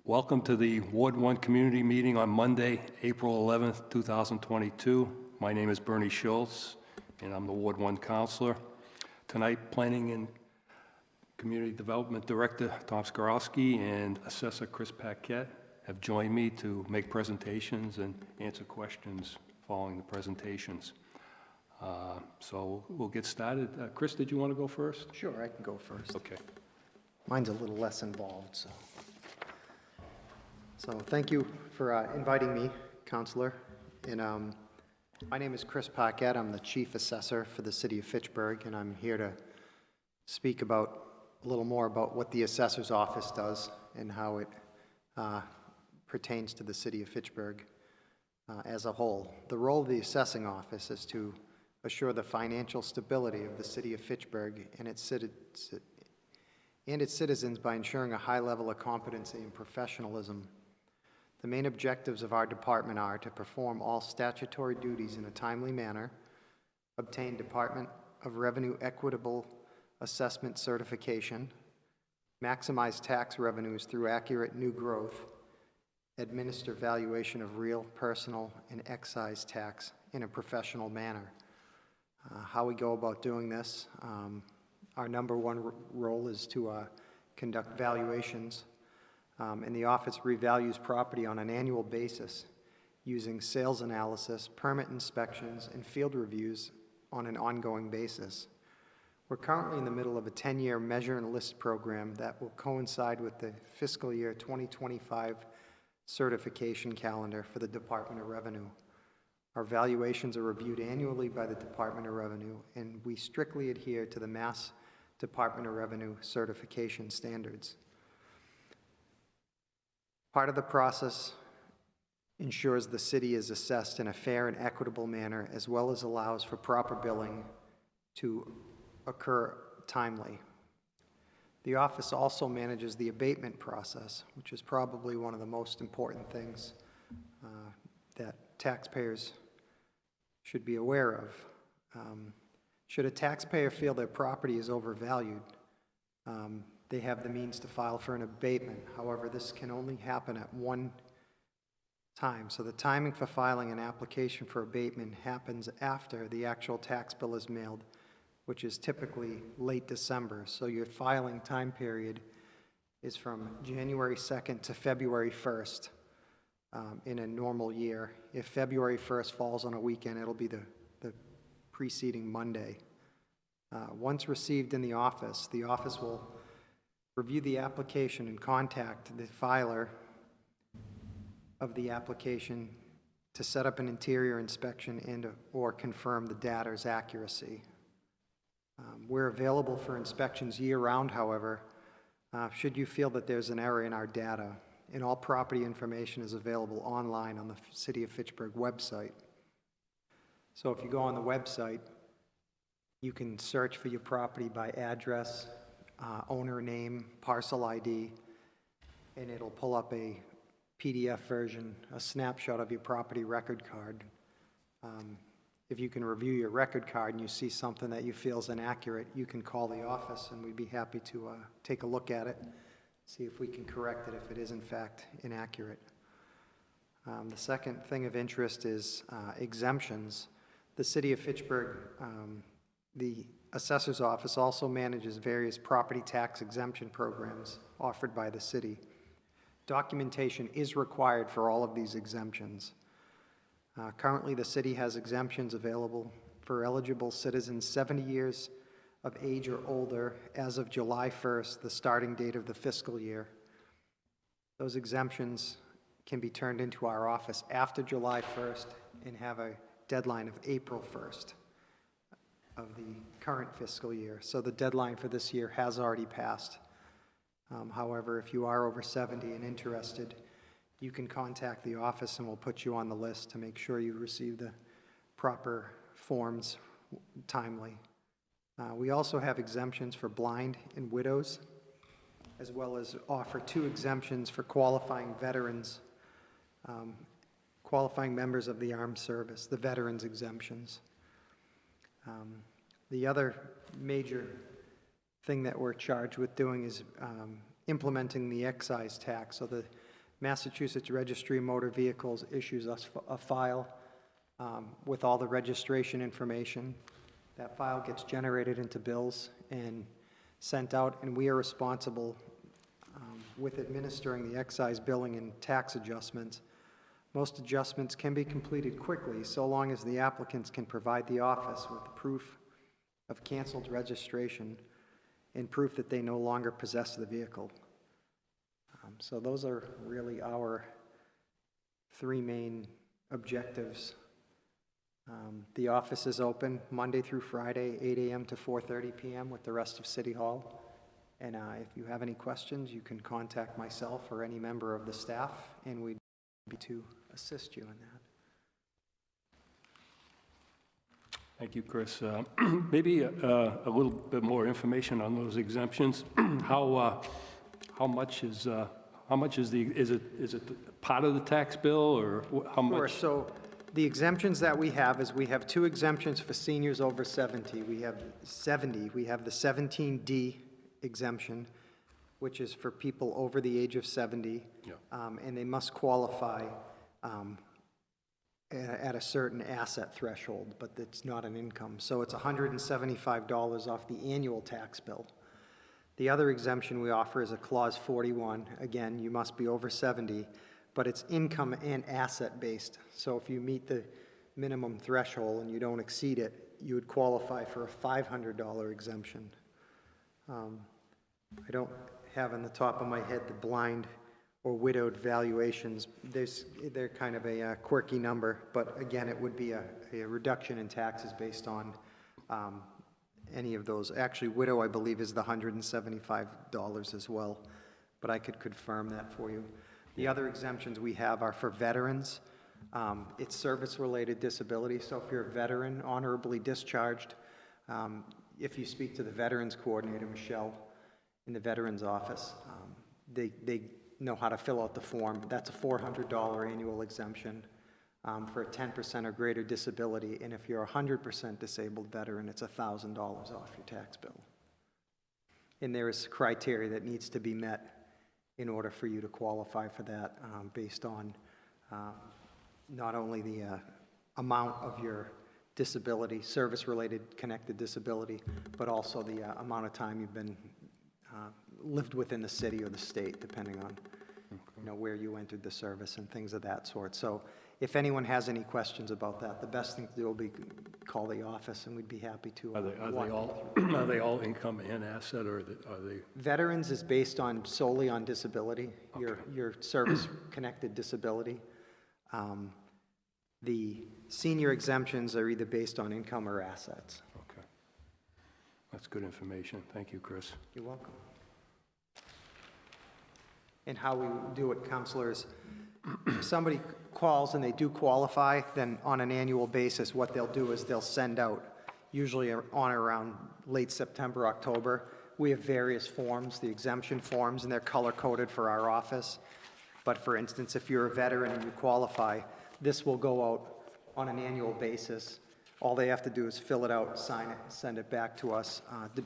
Welcome to the Ward 1 Community Meeting on Monday, April 11th, 2022. My name is Bernie Schultz, and I'm the Ward 1 Counselor. Tonight, Planning and Community Development Director Tom Skorowski and Assessor Chris Paquette have joined me to make presentations and answer questions following the presentations. So we'll get started. Chris, did you want to go first? Sure, I can go first. Okay. Mine's a little less involved, so thank you for inviting me, Counselor. And my name is Chris Paquette. I'm the Chief Assessor for the City of Fitchburg, and I'm here to speak about a little more about what the Assessor's Office does and how it pertains to the City of Fitchburg as a whole. The role of the Assessing Office is to assure the financial stability of the City of Fitchburg and its citizens by ensuring a high level of competency and professionalism. The main objectives of our department are to perform all statutory duties in a timely manner, obtain Department of Revenue equitable assessment certification, maximize tax revenues through accurate new growth, administer valuation of real, personal, and excise tax in a professional manner. How we go about doing this, our number one role is to conduct valuations, and the office revalues property on an annual basis using sales analysis, permit inspections, and field reviews on an ongoing basis. We're currently in the middle of a 10-year measure and list program that will coincide with the fiscal year 2025 certification calendar for the Department of Revenue. Our valuations are reviewed annually by the Department of Revenue, and we strictly adhere to the Mass Department of Revenue certification standards. Part of the process ensures the city is assessed in a fair and equitable manner, as well as allows for proper billing to occur timely. The office also manages the abatement process, which is probably one of the most important things that taxpayers should be aware of. Should a taxpayer feel their property is overvalued, they have the means to file for an abatement. However, this can only happen at one time. So the timing for filing an application for abatement happens after the actual tax bill is mailed, which is typically late December. So your filing time period is from January 2nd to February 1st in a normal year. If February 1st falls on a weekend, it'll be the preceding Monday. Once received in the office will review the application and contact the filer of the application to set up an interior inspection and or confirm the data's accuracy. We're available for inspections year-round, however, should you feel that there's an error in our data, and all property information is available online on the City of Fitchburg website. So if you go on the website, you can search for your property by address, owner name, parcel ID, and it'll pull up a PDF version, a snapshot of your property record card. If you can review your record card and you see something that you feel is inaccurate, you can call the office and we'd be happy to take a look at it, see if we can correct it if it is in fact inaccurate. The second thing of interest is exemptions. The City of Fitchburg, the Assessor's Office also manages various property tax exemption programs offered by the city. Documentation is required for all of these exemptions. Currently, the city has exemptions available for eligible citizens 70 years of age or older as of July 1st, the starting date of the fiscal year. Those exemptions can be turned into our office after July 1st and have a deadline of April 1st of the current fiscal year. So the deadline for this year has already passed. However, if you are over 70 and interested, you can contact the office and we'll put you on the list to make sure you receive the proper forms timely. We also have exemptions for blind and widows, as well as offer 2 exemptions for qualifying veterans, qualifying members of the armed service, the veterans exemptions. The other major thing that we're charged with doing is implementing the excise tax. So the Massachusetts Registry of Motor Vehicles issues us a file with all the registration information. That file gets generated into bills and sent out, and we are responsible with administering the excise billing and tax adjustments. Most adjustments can be completed quickly so long as the applicants can provide the office with proof of canceled registration and proof that they no longer possess the vehicle. So those are really our three main objectives. The office is open Monday through Friday, 8 a.m. to 4:30 p.m. with the rest of City Hall. And if you have any questions, you can contact myself or any member of the staff, and we'd be happy to assist you in that. Thank you, Chris. Maybe a little bit more information on those exemptions. How much is is it part of the tax bill, or how much? Sure. So the exemptions that we have two exemptions for seniors over 70. We have 70. We have the 17D exemption, which is for people over the age of 70. Yeah. And they must qualify at a certain asset threshold, but it's not an income. So it's $175 off the annual tax bill. The other exemption we offer is a Clause 41. Again, you must be over 70, but it's income and asset based. So if you meet the minimum threshold and you don't exceed it, you would qualify for a $500 exemption. I don't have on the top of my head the blind or widowed valuations. They're kind of a quirky number, but again, it would be a reduction in taxes based on any of those. Actually, widow, I believe, is the $175 as well, but I could confirm that for you. The other exemptions we have are for veterans. It's service-related disability, so if you're a veteran, honorably discharged, if you speak to the Veterans Coordinator, Michelle, in the Veterans Office, they know how to fill out the form. That's a $400 annual exemption for a 10% or greater disability, and if you're a 100% disabled veteran, it's $1,000 off your tax bill. And there is criteria that needs to be met in order for you to qualify for that, based on not only the amount of your disability, service-related connected disability, but also the amount of time you've been lived within the city or the state, depending on where you entered the service and things of that sort. So if anyone has any questions about that, the best thing to do will be call the office, and we'd be happy to. Are they all income and asset, or are they? Veterans is based on solely on disability, your service-connected disability. The senior exemptions are either based on income or assets. Okay. That's good information. Thank you, Chris. You're welcome. And how we do it, counselors, if somebody calls and they do qualify, then on an annual basis, what they'll do is they'll send out, usually on or around late September, October, we have various forms, the exemption forms, and they're color-coded for our office. But for instance, if you're a veteran and you qualify, this will go out on an annual basis. All they have to do is fill it out, sign it, send it back to us.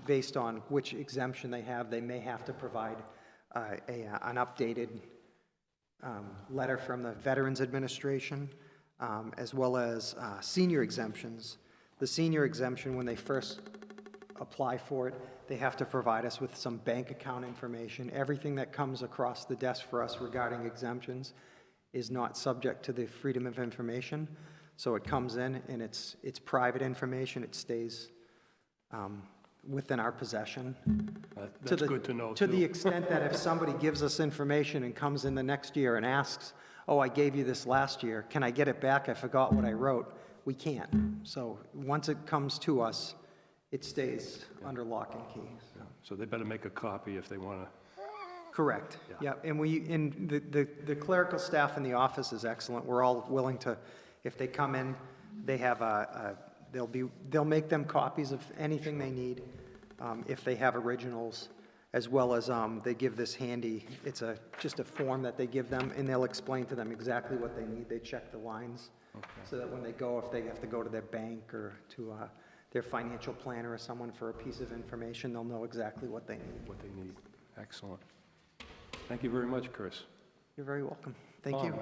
Based on which exemption they have, they may have to provide an updated letter from the Veterans Administration, as well as senior exemptions. The senior exemption, when they first apply for it, they have to provide us with some bank account information. Everything that comes across the desk for us regarding exemptions is not subject to the Freedom of Information. So it comes in and it's private information. It stays within our possession. That's good to know, To too. the extent that if somebody gives us information and comes in the next year and asks, oh, I gave you this last year, can I get it back? I forgot what I wrote. We can't. So once it comes to us, it stays under lock and key. So they better make a copy if they want to. Correct. Yeah. And the clerical staff in the office is excellent. We're all willing to, if they come in, they have they'll make them copies of anything they need, if they have originals, as well as they give this handy, it's just a form that they give them, and they'll explain to them exactly what they need. They check the lines, so that when they go, if they have to go to their bank or to their financial planner or someone for a piece of information, they'll know exactly what they need. What they need. Excellent. Thank you very much, Chris. You're very welcome. Thank you.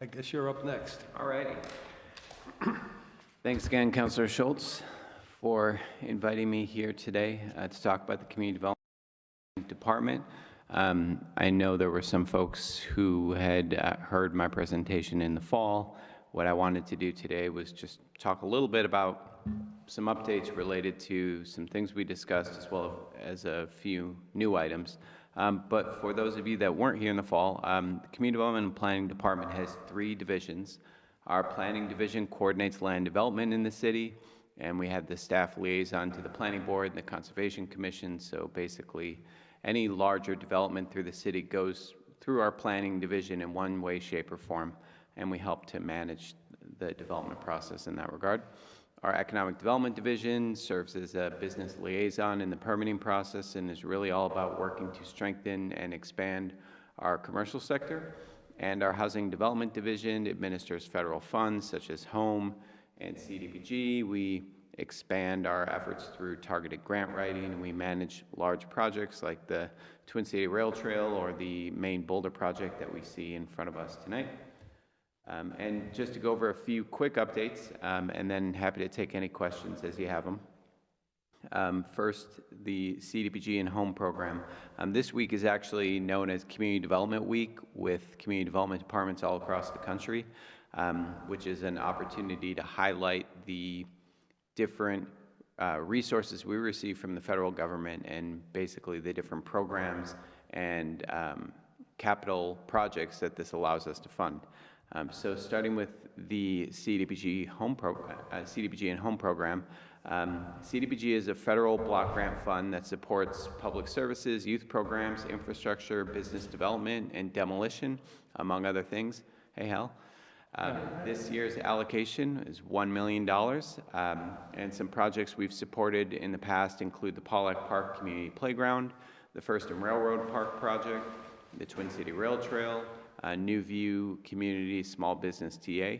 I guess you're up next. All righty. Thanks again, Councilor Schultz, for inviting me here today to talk about the Community Development Department. I know there were some folks who had heard my presentation in the fall. What I wanted to do today was just talk a little bit about some updates related to some things we discussed, as well as a few new items. But for those of you that weren't here in the fall, the Community Development and Planning Department has 3 divisions. Our Planning Division coordinates land development in the city, and we have the staff liaison to the Planning Board and the Conservation Commission. So basically, any larger development through the city goes through our Planning Division in one way, shape, or form, and we help to manage the development process in that regard. Our Economic Development Division serves as a business liaison in the permitting process and is really all about working to strengthen and expand our commercial sector. And our Housing Development Division administers federal funds such as HOME and CDBG. We expand our efforts through targeted grant writing, and we manage large projects like the Twin City Rail Trail or the Maine Boulder project that we see in front of us tonight. And just to go over a few quick updates, and then happy to take any questions as you have them. First, the CDBG and HOME program. This week is actually known as Community Development Week with community development departments all across the country, which is an opportunity to highlight the different resources we receive from the federal government and basically the different programs and capital projects that this allows us to fund. So starting with the CDBG and HOME program, CDBG is a federal block grant fund that supports public services, youth programs, infrastructure, business development, and demolition, among other things. Hey, Hal. This year's allocation is $1 million, and some projects we've supported in the past include the Pollack Park Community Playground, the First and Railroad Park Project, the Twin City Rail Trail, New View Community Small Business TA.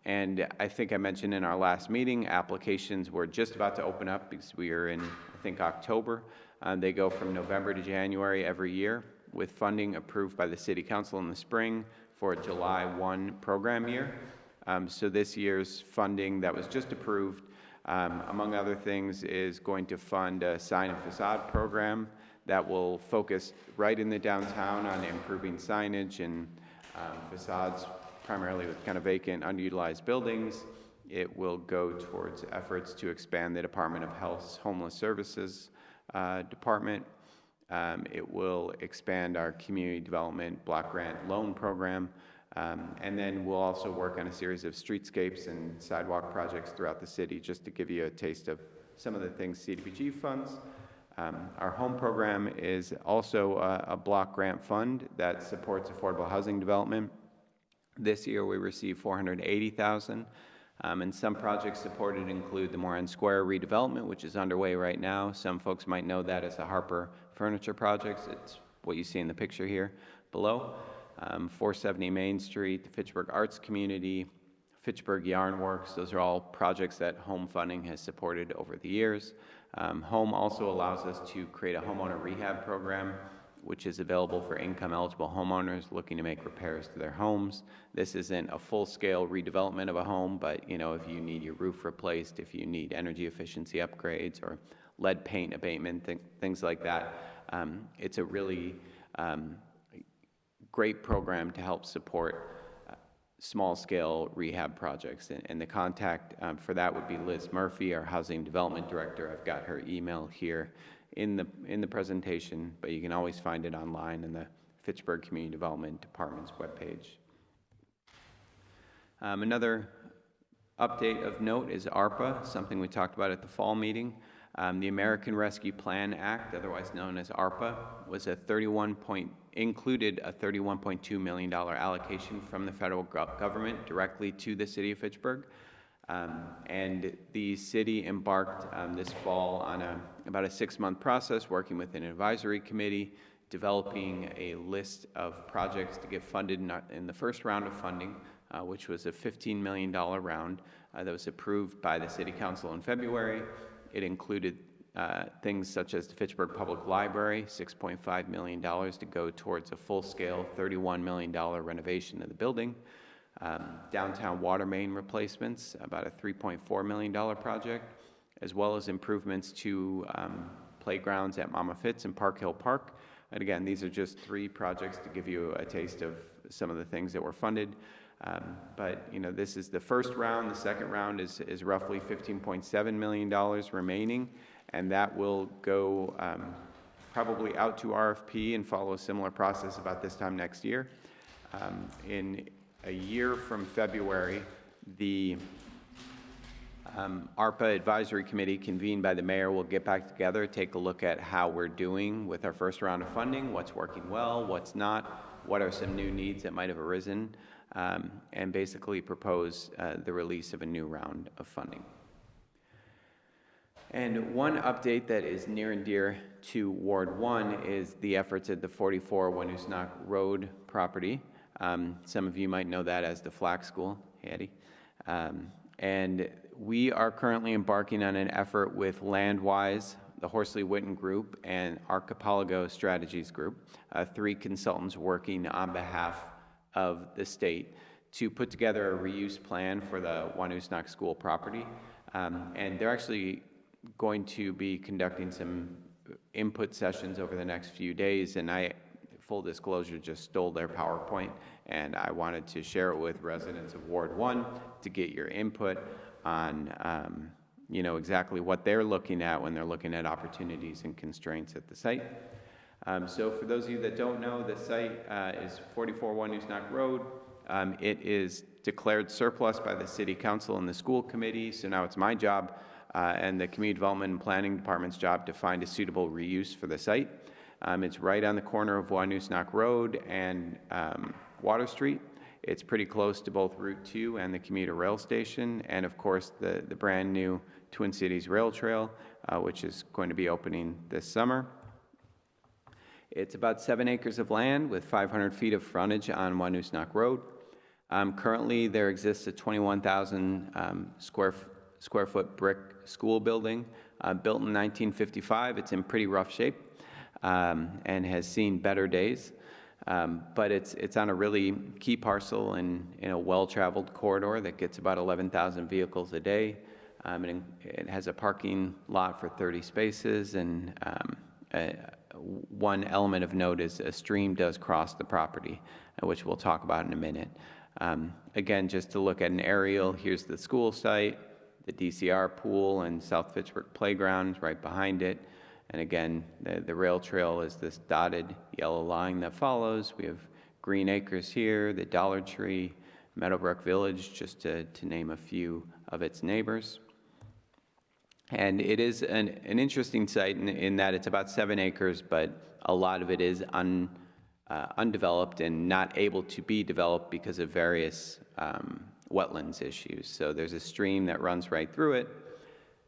And I think I mentioned in our last meeting, applications were just about to open up because we are in, I think, October. They go from November to January every year with funding approved by the City Council in the spring for a July 1 program year. So this year's funding that was just approved, among other things, is going to fund a sign and facade program that will focus right in the downtown on improving signage and facades, primarily with kind of vacant, underutilized buildings. It will go towards efforts to expand the Department of Health's Homeless Services Department. It will expand our community development block grant loan program, and then we'll also work on a series of streetscapes and sidewalk projects throughout the city, just to give you a taste of some of the things CDBG funds. Our HOME program is also a block grant fund that supports affordable housing development. This year we received $480,000, and some projects supported include the Moran Square redevelopment, which is underway right now. Some folks might know that as the Harper Furniture Projects. It's what you see in the picture here below. 470 Main Street, the Fitchburg Arts Community, Fitchburg Yarn Works. Those are all projects that HOME funding has supported over the years. HOME also allows us to create a homeowner rehab program, which is available for income-eligible homeowners looking to make repairs to their homes. This isn't a full-scale redevelopment of a home, but if you need your roof replaced, if you need energy efficiency upgrades or lead paint abatement, things like that, it's a really great program to help support small-scale rehab projects. And the contact for that would be Liz Murphy, our Housing Development Director. I've got her email here in the presentation, but you can always find it online in the Fitchburg Community Development Department's webpage. Another update of note is ARPA, something we talked about at the fall meeting. The American Rescue Plan Act, otherwise known as ARPA, was included a $31.2 million allocation from the federal government directly to the city of Fitchburg. And the city embarked this fall on about a 6-month process, working with an advisory committee, developing a list of projects to get funded in the first round of funding, which was a $15 million round that was approved by the City Council in February. It included things such as the Fitchburg Public Library, $6.5 million to go towards a full-scale $31 million renovation of the building. Downtown water main replacements, about a $3.4 million project, as well as improvements to playgrounds at Mama Fitz and Park Hill Park. And again, these are just 3 projects to give you a taste of some of the things that were funded. But you know, this is the first round. The second round is roughly $15.7 million remaining, and that will go probably out to RFP and follow a similar process about this time next year. In a year from February, the ARPA Advisory Committee convened by the mayor will get back together, take a look at how we're doing with our first round of funding, what's working well, what's not, what are some new needs that might have arisen, and basically propose the release of a new round of funding. And one update that is near and dear to Ward 1 is the efforts at the 44 Wanusknock Road property. Some of you might know that as the Flack School, Hattie. And we are currently embarking on an effort with Landwise, the Horsley Witten Group, and Archipelago Strategies Group, 3 consultants working on behalf of the state to put together a reuse plan for the Wanusknock School property. And they're actually going to be conducting some input sessions over the next few days, and I, full disclosure, just stole their PowerPoint, and I wanted to share it with residents of Ward 1 to get your input on you know, exactly what they're looking at when they're looking at opportunities and constraints at the site. So for those of you that don't know, the site is 44 Wanusknock Road. It is declared surplus by the City Council and the School Committee, so now it's my job and the Community Development and Planning Department's job to find a suitable reuse for the site. It's right on the corner of Wanusknock Road and Water Street. It's pretty close to both Route 2 and the commuter rail station, and of course the brand new Twin Cities Rail Trail, which is going to be opening this summer. It's about 7 acres of land with 500 feet of frontage on Wanusknock Road. Currently, there exists a 21,000 square foot brick school building built in 1955. It's in pretty rough shape and has seen better days. But it's on a really key parcel in a well-traveled corridor that gets about 11,000 vehicles a day. And it has a parking lot for 30 spaces, and one element of note is a stream does cross the property, which we'll talk about in a minute. Again, just to look at an aerial, here's the school site, the DCR pool and South Fitchburg Playground right behind it. And again, the rail trail is this dotted yellow line that follows. We have Green Acres here, the Dollar Tree, Meadowbrook Village, just to name a few of its neighbors. And it is an interesting site in that it's about 7 acres, but a lot of it is undeveloped and not able to be developed because of various wetlands issues. So there's a stream that runs right through it.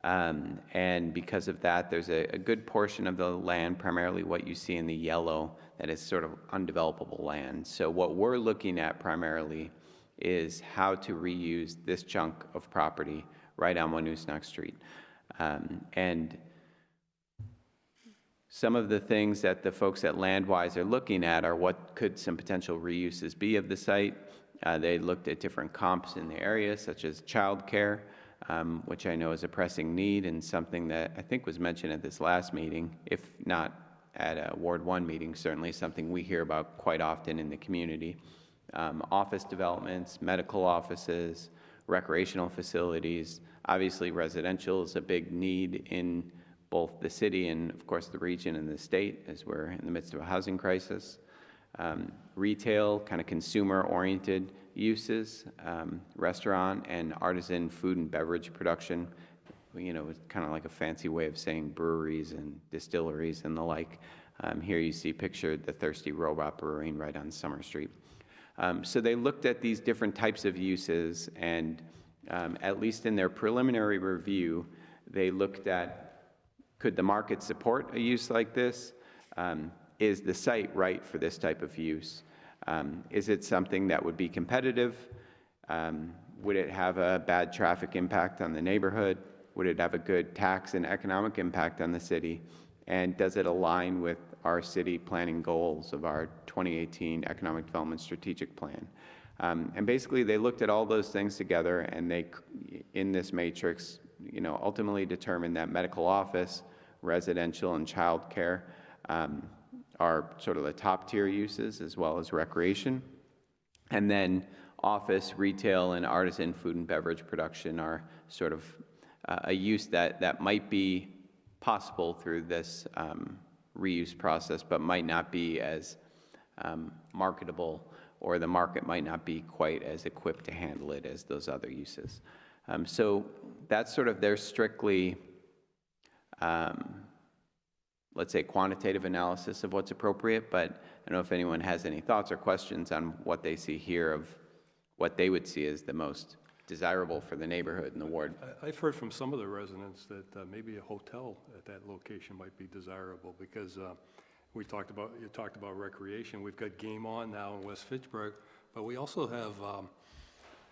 And because of that, there's a good portion of the land, primarily what you see in the yellow, that is sort of undevelopable land. So what we're looking at primarily is how to reuse this chunk of property right on Wanusknock Street. And some of the things that the folks at Landwise are looking at are what could some potential reuses be of the site. They looked at different comps in the area, such as childcare, which I know is a pressing need and something that I think was mentioned at this last meeting, if not at a Ward 1 meeting, certainly something we hear about quite often in the community. Office developments, medical offices, recreational facilities. Obviously, residential is a big need in both the city and, of course, the region and the state, as we're in the midst of a housing crisis. Retail, kind of consumer-oriented uses, restaurant and artisan food and beverage production. You know, it's kind of like a fancy way of saying breweries and distilleries and the like. Here you see pictured the Thirsty Robot Brewing right on Summer Street. So they looked at these different types of uses, and at least in their preliminary review, they looked at, could the market support a use like this? Is the site right for this type of use? Is it something that would be competitive? Would it have a bad traffic impact on the neighborhood? Would it have a good tax and economic impact on the city? And does it align with our city planning goals of our 2018 Economic Development Strategic Plan? And basically, they looked at all those things together, and they, in this matrix, ultimately determined that medical office, residential, and childcare are sort of the top tier uses, as well as recreation. And then office, retail, and artisan food and beverage production are sort of a use that might be possible through this reuse process, but might not be as marketable, or the market might not be quite as equipped to handle it as those other uses. So that's sort of their strictly, let's say, quantitative analysis of what's appropriate, but I don't know if anyone has any thoughts or questions on what they see here of what they would see as the most desirable for the neighborhood and the ward. I've heard from some of the residents that maybe a hotel at that location might be desirable, because you talked about recreation. We've got Game On now in West Fitchburg, but we also have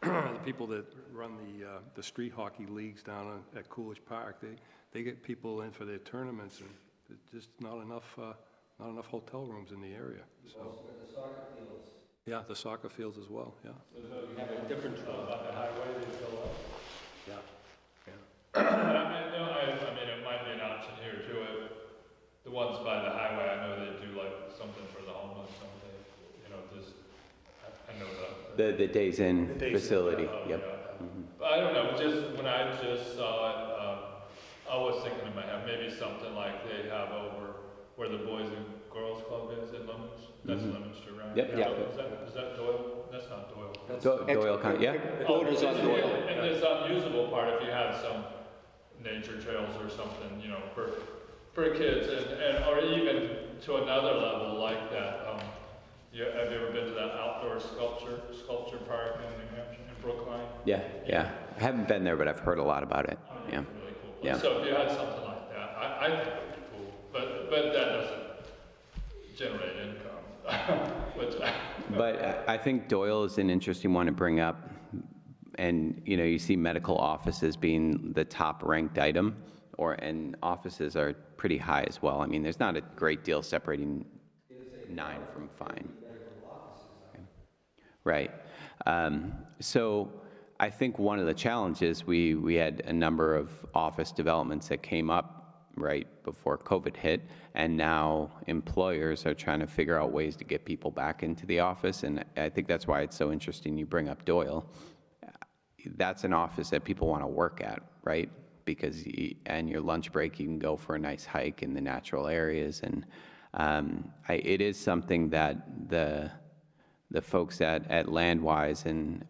the people that run the street hockey leagues down at Coolidge Park. They get people in for their tournaments, and there's just not enough hotel rooms in the area. So. Also the soccer fields. Yeah, the soccer fields as well. Yeah. So you have a different on the highway they fill up. Yeah. I mean, it might be an option here too. The ones by the highway, I know they do like something for the homeless. Something, just I know that. The Days Inn facility. Yep. Yeah. Mm-hmm. I don't know. Just when I just saw it, I was thinking in my head maybe something like they have over where the Boys and Girls Club is in Leominster. That's Leominster, right? Yep. Yeah. Is that Doyle? That's not Doyle. Doyle County, yeah. It's on Doyle. And this unusable part, if you had some nature trails or something, for kids, and or even to another level like that. Have you ever been to that outdoor sculpture park in New Hampshire, in Brookline? Yeah. I haven't been there, but I've heard a lot about it. Yeah. It's really cool. Yeah. So if you had something like that, I think it would be cool. But that doesn't generate income. But I think Doyle is an interesting one to bring up. And, you see medical offices being the top ranked item, and offices are pretty high as well. I mean, there's not a great deal separating 9 from fine. Right. So I think one of the challenges, we had a number of office developments that came up right before COVID hit, and now employers are trying to figure out ways to get people back into the office, and I think that's why it's so interesting you bring up Doyle. That's an office that people want to work at, right? Because and your lunch break, you can go for a nice hike in the natural areas, and it is something that the folks at Landwise and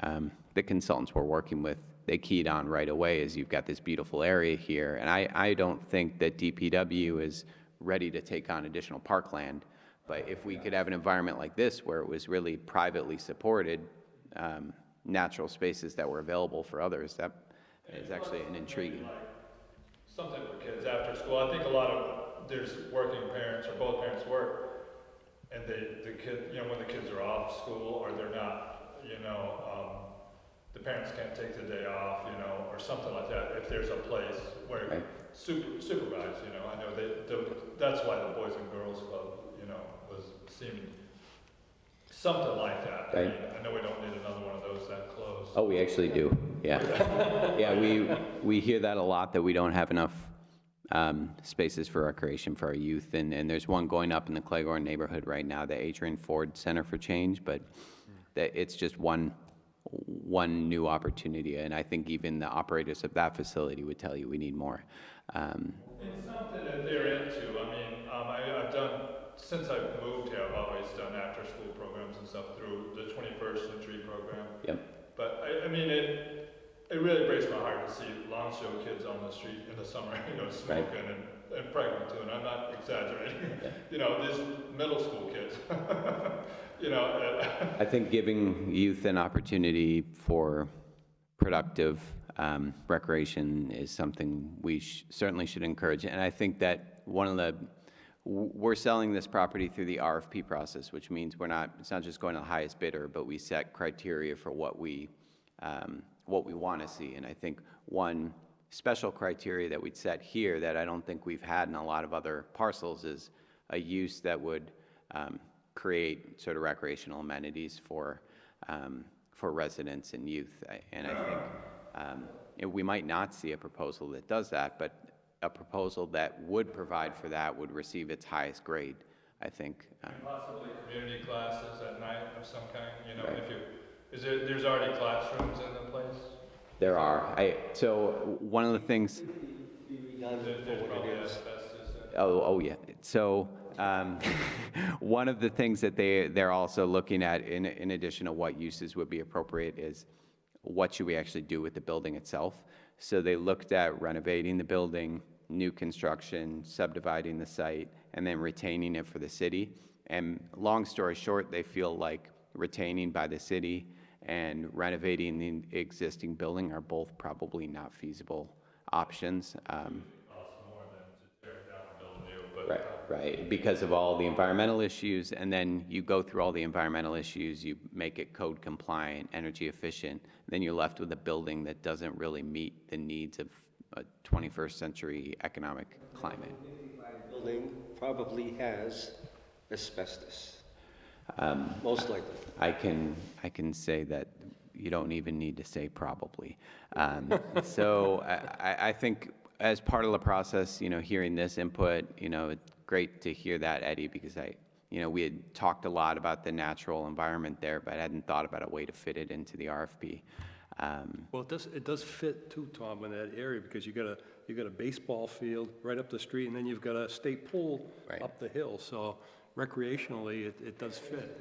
the consultants we're working with, they keyed on right away, is you've got this beautiful area here. And I don't think that DPW is ready to take on additional parkland, but if we could have an environment like this where it was really privately supported, natural spaces that were available for others, that is actually an intriguing. Something for kids after school. I think there's working parents, or both parents work, and the kid, when the kids are off school or they're not, the parents can't take the day off, or something like that. If there's a place where right. supervise, I know that's why the Boys and Girls Club, seemed something like that. Right. I mean, I know we don't need another one of those that close. Oh, we actually do. Yeah. Yeah, we hear that a lot, that we don't have enough spaces for recreation for our youth, and there's one going up in the Cleghorn neighborhood right now, the Adrian Ford Center for Change, but that it's just one new opportunity, and I think even the operators of that facility would tell you we need more. It's something that they're into. I mean, I've done, since I've moved here, I've always done after-school programs and stuff through the 21st Century program. Yep. But I mean, it really breaks my heart to see Long Show kids on the street in the summer, smoking right. and pregnant too, and I'm not exaggerating. Yeah. These middle school kids. I think giving youth an opportunity for productive recreation is something we certainly should encourage. And I think that we're selling this property through the RFP process, which means it's not just going to the highest bidder, but we set criteria for what we want to see. And I think one special criteria that we'd set here that I don't think we've had in a lot of other parcels is a use that would create sort of recreational amenities for residents and youth. And I think we might not see a proposal that does that, but a proposal that would provide for that would receive its highest grade, I think. And possibly community classes at night of some kind, you know, Right. there's already classrooms in the place? There are. So one of the things. There's probably asbestos in it. Oh yeah. So one of the things that they're also looking at, in addition to what uses would be appropriate, is what should we actually do with the building itself. So they looked at renovating the building, new construction, subdividing the site, and then retaining it for the city. And long story short, they feel like retaining by the city and renovating the existing building are both probably not feasible options. Costs more than to tear it down and build new, but. Right, because of all the environmental issues, and then you go through all the environmental issues, you make it code compliant, energy efficient, then you're left with a building that doesn't really meet the needs of a 21st century economic climate. Building probably has asbestos, most likely. I can say that you don't even need to say probably. So I think as part of the process, you know, hearing this input, you know, it's great to hear that, Eddie, because we had talked a lot about the natural environment there, but I hadn't thought about a way to fit it into the RFP. Well, it does fit too, Tom, in that area, because you got a baseball field right up the street, and then you've got a state pool Right. up the hill, so recreationally, it does fit.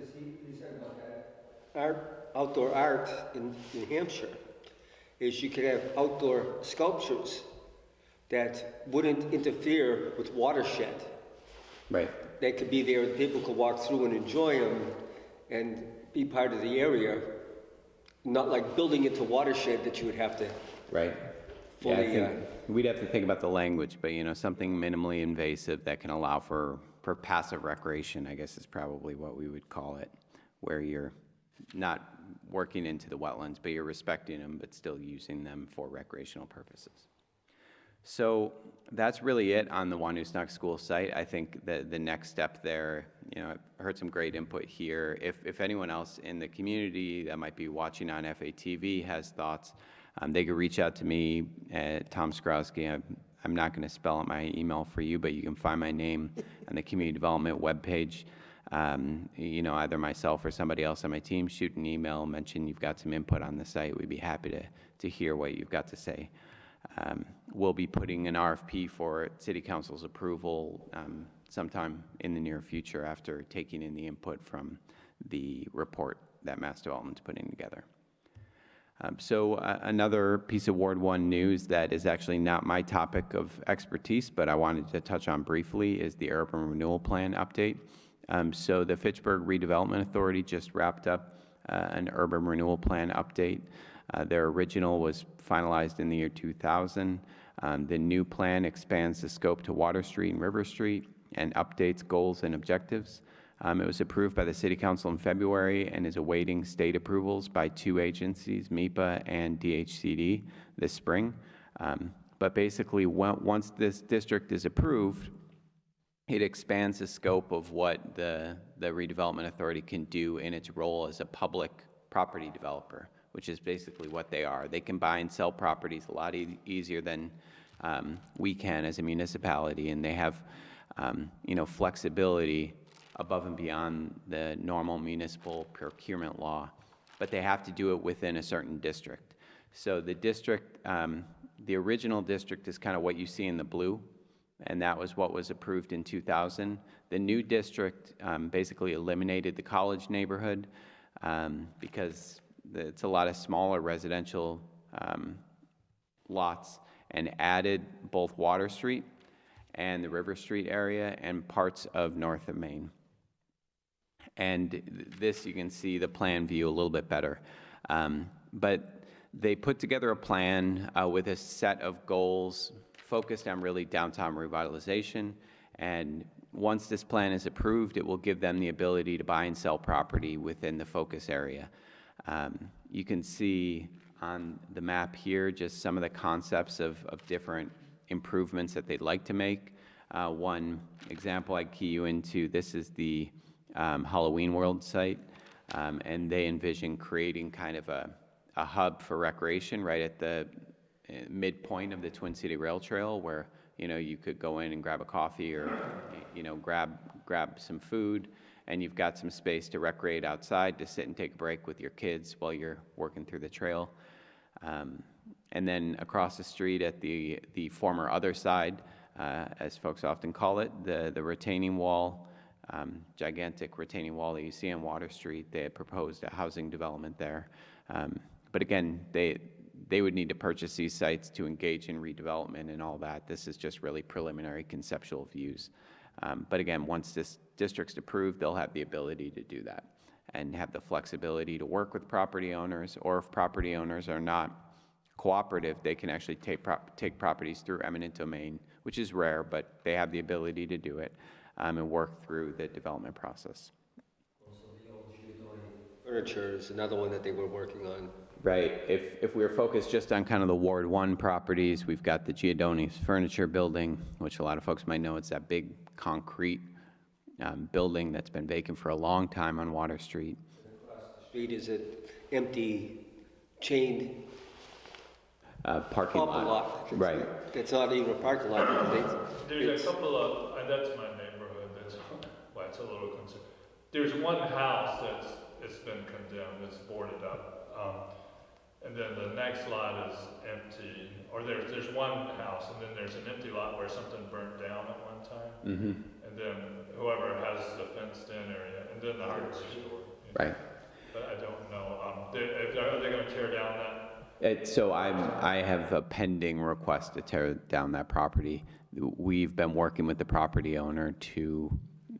Outdoor art in New Hampshire is you could have outdoor sculptures that wouldn't interfere with watershed. Right. They could be there and people could walk through and enjoy them and be part of the area, not like building into watershed that you would have to. Right. Yeah, I Fully, think we'd have to think about the language, but something minimally invasive that can allow for passive recreation, I guess is probably what we would call it, where you're not working into the wetlands, but you're respecting them, but still using them for recreational purposes. So that's really it on the Wanusknog School site. I think that the next step there, I've heard some great input here. If anyone else in the community that might be watching on FATV has thoughts, they could reach out to me at Tom Skrowski. I'm not going to spell out my email for you, but you can find my name on the community development webpage. Either myself or somebody else on my team, shoot an email, mention you've got some input on the site. We'd be happy to hear what you've got to say. We'll be putting an RFP for City Council's approval sometime in the near future after taking in the input from the report that Mass Development's putting together. Another piece of Ward 1 news that is actually not my topic of expertise, but I wanted to touch on briefly, is the Urban Renewal Plan update. So the Fitchburg Redevelopment Authority just wrapped up an Urban Renewal Plan update. Their original was finalized in the year 2000. The new plan expands the scope to Water Street and River Street and updates goals and objectives. It was approved by the City Council in February and is awaiting state approvals by two agencies, MEPA and DHCD, this spring. But basically, once this district is approved, it expands the scope of what the Redevelopment Authority can do in its role as a public property developer, which is basically what they are. They can buy and sell properties a lot easier than we can as a municipality, and they have flexibility above and beyond the normal municipal procurement law, but they have to do it within a certain district. So the district, the original district is kind of what you see in the blue, and that was what was approved in 2000. The new district basically eliminated the college neighborhood because it's a lot of smaller residential lots, and added both Water Street and the River Street area and parts of north of Main. And this, you can see the plan view a little bit better. But they put together a plan with a set of goals focused on really downtown revitalization. And once this plan is approved, it will give them the ability to buy and sell property within the focus area. You can see on the map here just some of the concepts of different improvements that they'd like to make. One example I'd key you into, this is the Halloween World site, and they envision creating kind of a hub for recreation right at the midpoint of the Twin City Rail Trail where, you could go in and grab a coffee or, grab some food, and you've got some space to recreate outside, to sit and take a break with your kids while you're working through the trail. And then across the street at the former other side, as folks often call it, the retaining wall, gigantic retaining wall that you see on Water Street. They had proposed a housing development there. But again, they would need to purchase these sites to engage in redevelopment and all that. This is just really preliminary conceptual views. But again, once this district's approved, they'll have the ability to do that and have the flexibility to work with property owners, or if property owners are not cooperative, they can actually take properties through eminent domain, which is rare, but they have the ability to do it, and work through the development process. Furniture is another one that they were working on. Right. If we were focused just on kind of the Ward 1 properties, we've got the Giordoni's Furniture Building, which a lot of folks might know. It's that big concrete building that's been vacant for a long time on Water Street. Across the street is an empty, chained Parking lot. Right. It's not even a parking lot. There's a couple of, that's my neighborhood, that's why it's a little concerned. There's one house it's been condemned, it's boarded up. And then the next lot is empty, or there's one house, and then there's an empty lot where something burnt down at one time. Mm-hmm. And then whoever has the fenced-in area, and then the hardware store. Right. But I don't know, are they gonna tear down that? So I have a pending request to tear down that property. We've been working with the property owner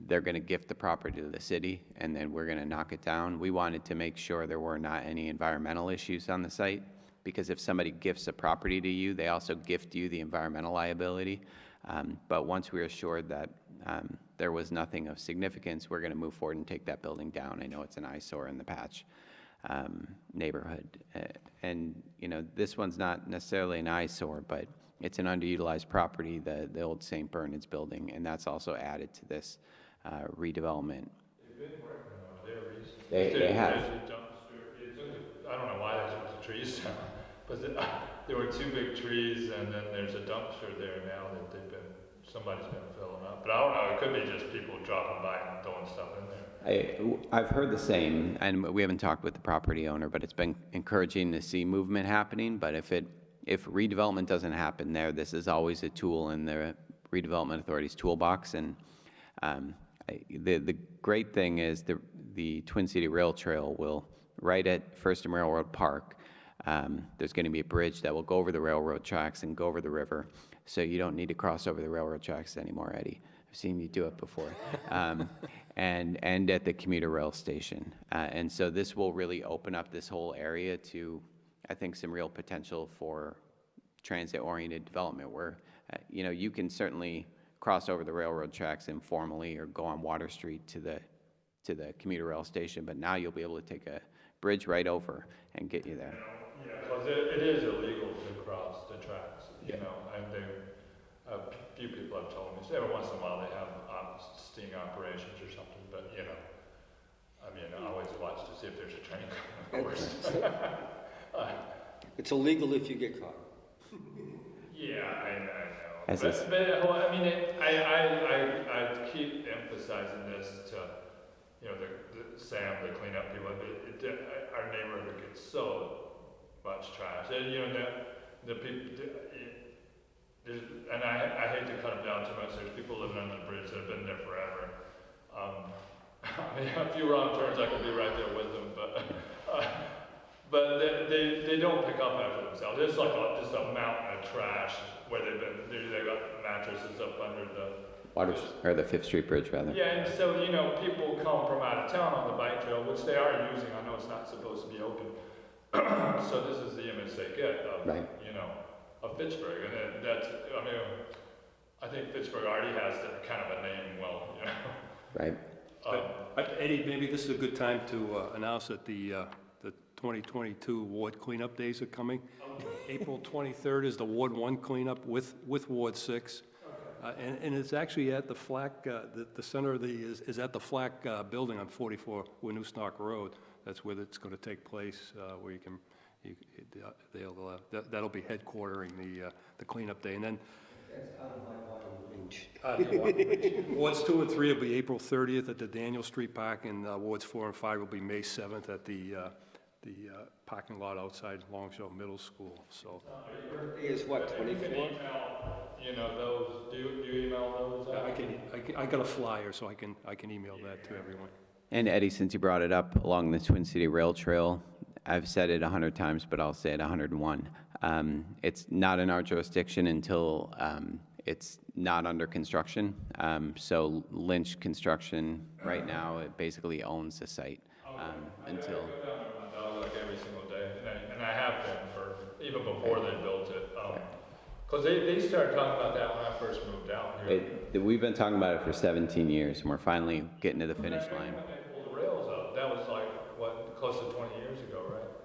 they're going to gift the property to the city, and then we're going to knock it down. We wanted to make sure there were not any environmental issues on the site, because if somebody gifts a property to you, they also gift you the environmental liability. But once we were assured that there was nothing of significance, we're going to move forward and take that building down. I know it's an eyesore in the Patch neighborhood. And, this one's not necessarily an eyesore, but it's an underutilized property, the old St. Bernard's building, and that's also added to this redevelopment. They've been working on it there recently. They have. I don't know why they took the trees down, but there were two big trees, and then there's a dumpster there now that somebody's been filling up. But I don't know, it could be just people dropping by and throwing stuff in there. I've heard the same, and we haven't talked with the property owner, but it's been encouraging to see movement happening. But if redevelopment doesn't happen there, this is always a tool in the redevelopment authority's toolbox. And the great thing is the Twin City Rail Trail will, right at First and Railroad Park, there's going to be a bridge that will go over the railroad tracks and go over the river, so you don't need to cross over the railroad tracks anymore, Eddie. I've seen you do it before. And at the commuter rail station. And so this will really open up this whole area to, I think, some real potential for transit-oriented development where, you can certainly cross over the railroad tracks informally or go on Water Street to the commuter rail station, but now you'll be able to take a bridge right over and get you there. Yeah, because it is illegal to cross the tracks, and a few people have told me, so every once in a while they have sting operations or something, but I always watch to see if there's a train coming, of course. It's illegal if you get caught. Yeah, I know. As But, is- but well, I mean, I keep emphasizing this to, the Sam, the cleanup people. Our neighborhood gets so much trash, and the people. And I hate to cut them down too much. There's people living under the bridge that have been there forever. A few wrong turns, I could be right there with them, but they don't pick up after themselves. It's like just a mountain of trash where they've got mattresses up under the the Fifth Street Bridge, rather. Yeah, and so people come from out of town on the bike trail, which they are using. I know it's not supposed to be open, so this is the image they get of Right. Of Fitchburg, and I think Fitchburg already has kind of a name. Right. Eddie, maybe this is a good time to announce that the 2022 ward cleanup days are coming. April 23rd is the Ward 1 cleanup with Ward 6. And it's actually at the Flack, the center of is at the Flack building on 44 Winoostock Road. That's where it's going to take place, where you can, that'll be headquartering the cleanup day. And then Wards 2 and 3 will be April 30th at the Daniel Street Park, and Wards 4 and 5 will be May 7th at the parking lot outside Longshore Middle School, so. Birthday is what, 24? You know, those, do you email those out? I got a flyer, so I can email that to everyone. And Eddie, since you brought it up, along the Twin City Rail Trail, I've said it 100 times, but I'll say it 101. It's not in our jurisdiction until it's not under construction. So Lynch Construction, right now, it basically owns the site until... I go down there with my dog like every single day, and I have been for, even before they built it. Because they started talking about that when I first moved out here. We've been talking about it for 17 years, and we're finally getting to the finish line. When they pulled the rails up, that was like, what, close to 20 years ago,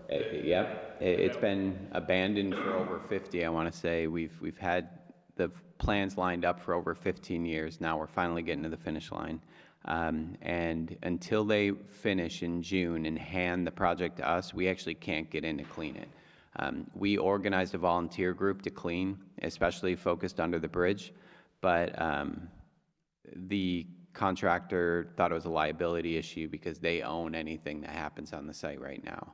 right? Yep, it's been abandoned for over 50, I want to say. We've had the plans lined up for over 15 years. Now we're finally getting to the finish line. And until they finish in June and hand the project to us, we actually can't get in to clean it. We organized a volunteer group to clean, especially focused under the bridge, but the contractor thought it was a liability issue because they own anything that happens on the site right now.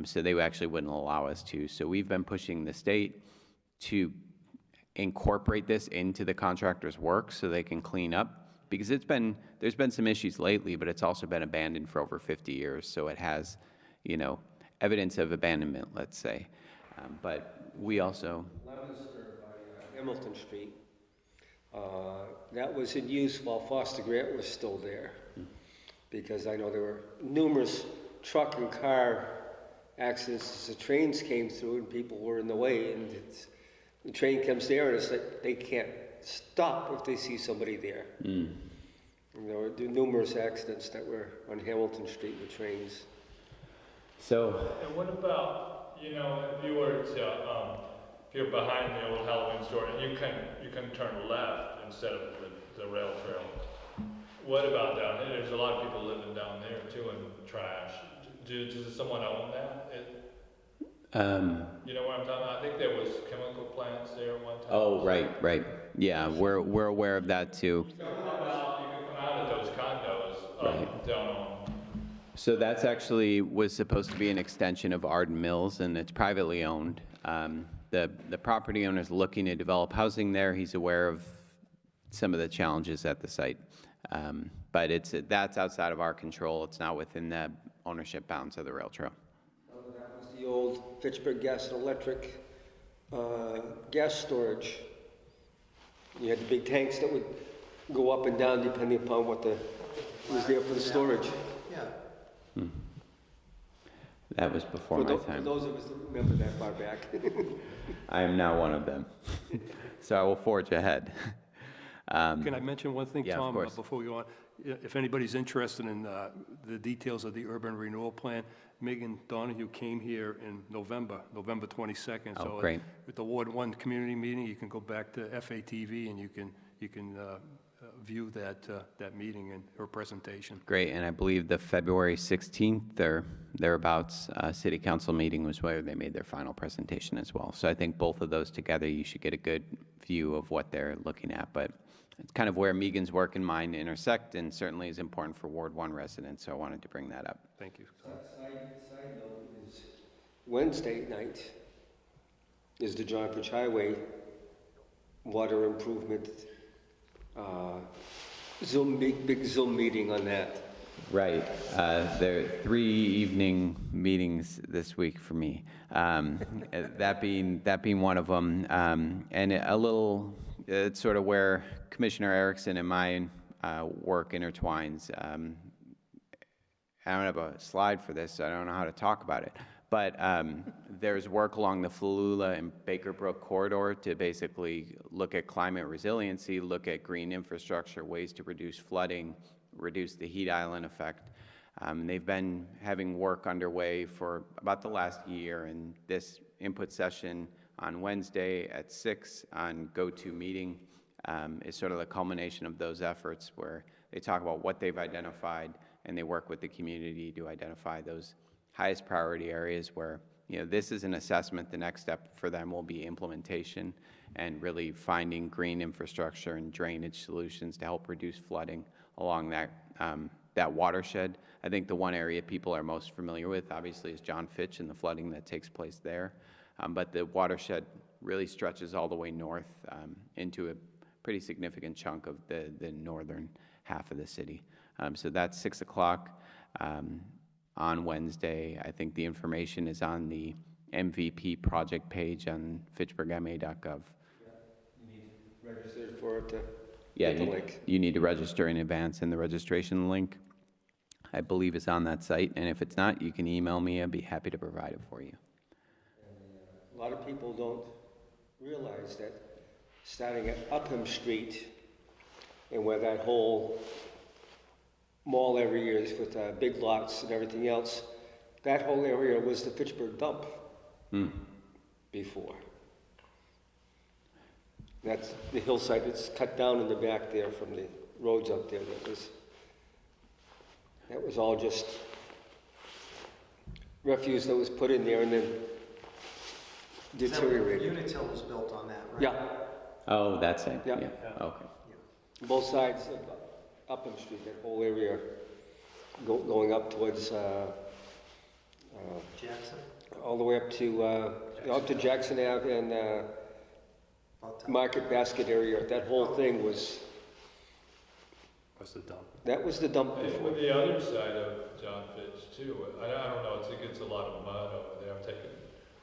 So they actually wouldn't allow us to. So we've been pushing the state to incorporate this into the contractor's work so they can clean up, because there's been some issues lately, but it's also been abandoned for over 50 years. So it has, you know, evidence of abandonment, let's say. But we also... Leominster by Hamilton Street. That was in use while Foster Grant was still there. Because I know there were numerous truck and car accidents as the trains came through and people were in the way. And the train comes there and it's like they can't stop if they see somebody there. And there were numerous accidents that were on Hamilton Street with trains. So... And what about, you know, if you were to, if you're behind the old Halloween store and you can turn left instead of the rail trail. What about down there? There's a lot of people living down there too in trash. Does someone own that? You know what I'm talking about? I think there was chemical plants there one time. Oh, right. Yeah, we're aware of that too. You can come out of those condos down on. So that's actually was supposed to be an extension of Arden Mills, and it's privately owned. The property owner is looking to develop housing there. He's aware of some of the challenges at the site, but that's outside of our control. It's not within the ownership bounds of the rail trail. That was the old Fitchburg Gas and Electric gas storage. You had the big tanks that would go up and down depending upon what was there for the storage. Yeah. That was before my time. For those of us that remember that far back. I am now one of them, so I will forge ahead. Can I mention one thing, Yeah, of Tom, course. before we go on? If anybody's interested in the details of the urban renewal plan, Megan Donahue came here in November 22nd. Oh, So great. With the Ward 1 community meeting, you can go back to FATV and you can view that meeting and her presentation. Great, and I believe the February 16th or thereabouts city council meeting was where they made their final presentation as well. So I think both of those together, you should get a good view of what they're looking at. But it's kind of where Megan's work and mine intersect, and certainly is important for Ward 1 residents, so I wanted to bring that up. Thank you. Side note is Wednesday night is the John Fitch Highway water improvement big Zoom meeting on that. Right. There are 3 evening meetings this week for me. That being one of them, and it's sort of where Commissioner Erickson and my work intertwines. I don't have a slide for this, so I don't know how to talk about it. But there's work along the Falula and Baker Brook corridor to basically look at climate resiliency, look at green infrastructure, ways to reduce flooding, reduce the heat island effect. They've been having work underway for about the last year, and this input session on Wednesday at 6 on GoToMeeting is sort of the culmination of those efforts, where they talk about what they've identified and they work with the community to identify those highest priority areas where, this is an assessment. The next step for them will be implementation and really finding green infrastructure and drainage solutions to help reduce flooding along that watershed. I think the one area people are most familiar with, obviously, is John Fitch and the flooding that takes place there. But the watershed really stretches all the way north into a pretty significant chunk of the northern half of the city. So that's 6 o'clock on Wednesday. I think the information is on the MVP project page on fitchburgma.gov. You need to register for it to Yeah, get the link. you need to register in advance, and the registration link, I believe, is on that site. And if it's not, you can email me. I'd be happy to provide it for you. A lot of people don't realize that starting at Upham Street and where that whole mall area is with big lots and everything else, that whole area was the Fitchburg dump before. That's the hillside that's cut down in the back there from the roads up there. That was all just refuse that was put in there and then deteriorated. Unitil was built on that, right? Yeah, Oh, that's it? Yeah. Okay. both sides of Upham Street, that whole area going up towards, Jackson? all the way up to Jackson Ave and About time. Market Basket area. That whole thing was, What's the dump? that was the dump And before. with the other side of John Fitch too, I don't know, it gets a lot of mud over there. I'm taking,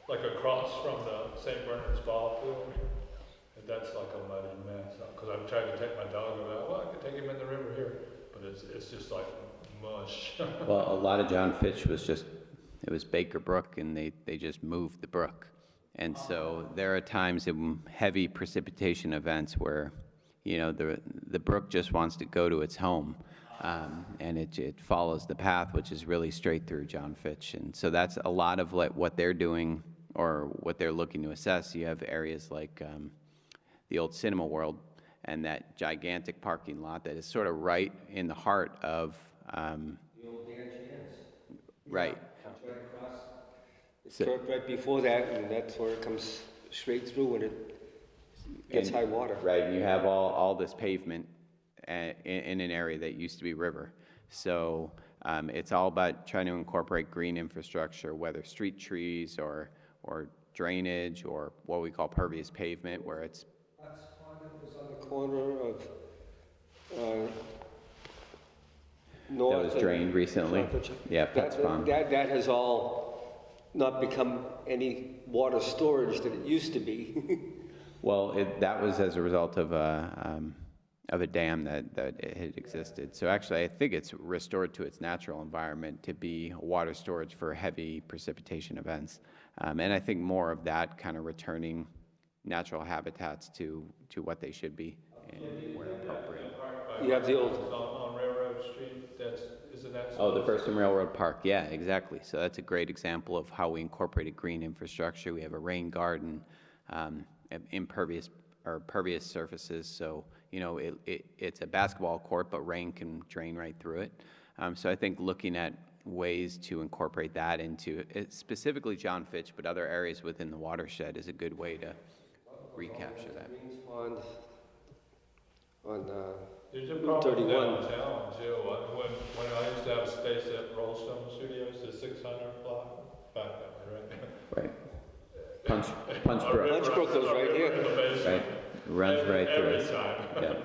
like across from the St. Bernard's ball field. And that's like a muddy mess, because I'm trying to take my dog about, well, I could take him in the river here, but it's just like mush. Well, a lot of John Fitch was just, it was Baker Brook, and they just moved the brook. And so there are times in heavy precipitation events where, the brook just wants to go to its home. And it follows the path, which is really straight through John Fitch. And so that's a lot of what they're doing, or what they're looking to assess. You have areas like the old Cinema World and that gigantic parking lot that is sort of right in the heart of, The old Dan Chance. right. It's right across. It's So- right before that, and that's where it comes straight through when it gets And- high water. Right, and you have all this pavement in an area that used to be river. So it's all about trying to incorporate green infrastructure, whether street trees or drainage, or what we call pervious pavement, where it's, That's one that was on the corner of North. that was and- drained recently. Yeah, Pets Pond. That has all not become any water storage that it used to be. Well, that was as a result of a dam that it had existed. So actually, I think it's restored to its natural environment to be water storage for heavy precipitation events. And I think more of that kind of returning natural habitats to what they should be and where appropriate. You have the old, On Railroad Street, isn't that? Oh, the First and Railroad Park, yeah, exactly. So that's a great example of how we incorporated green infrastructure. We have a rain garden, impervious or pervious surfaces, so it's a basketball court, but rain can drain right through it. So I think looking at ways to incorporate that into specifically John Fitch, but other areas within the watershed is a good way to recapture that. Greens Pond on, There's a Route problem 31. downtown too. When I used to have space at Rollstone Studios, the 600 block, back that way, right? Right. Punch A Brook, river Brook goes up right in here. the basement. right, runs right through Every it. time.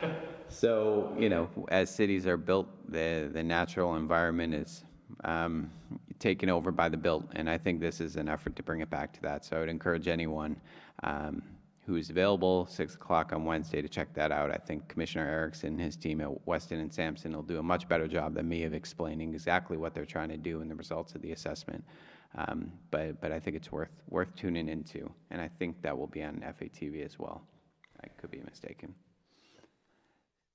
Yeah. So, as cities are built, the natural environment is taken over by the built, and I think this is an effort to bring it back to that. So I would encourage anyone who's available, 6 o'clock on Wednesday, to check that out. I think Commissioner Erickson and his team at Weston and Sampson will do a much better job than me of explaining exactly what they're trying to do and the results of the assessment. But I think it's worth tuning into, and I think that will be on FATV as well. I could be mistaken.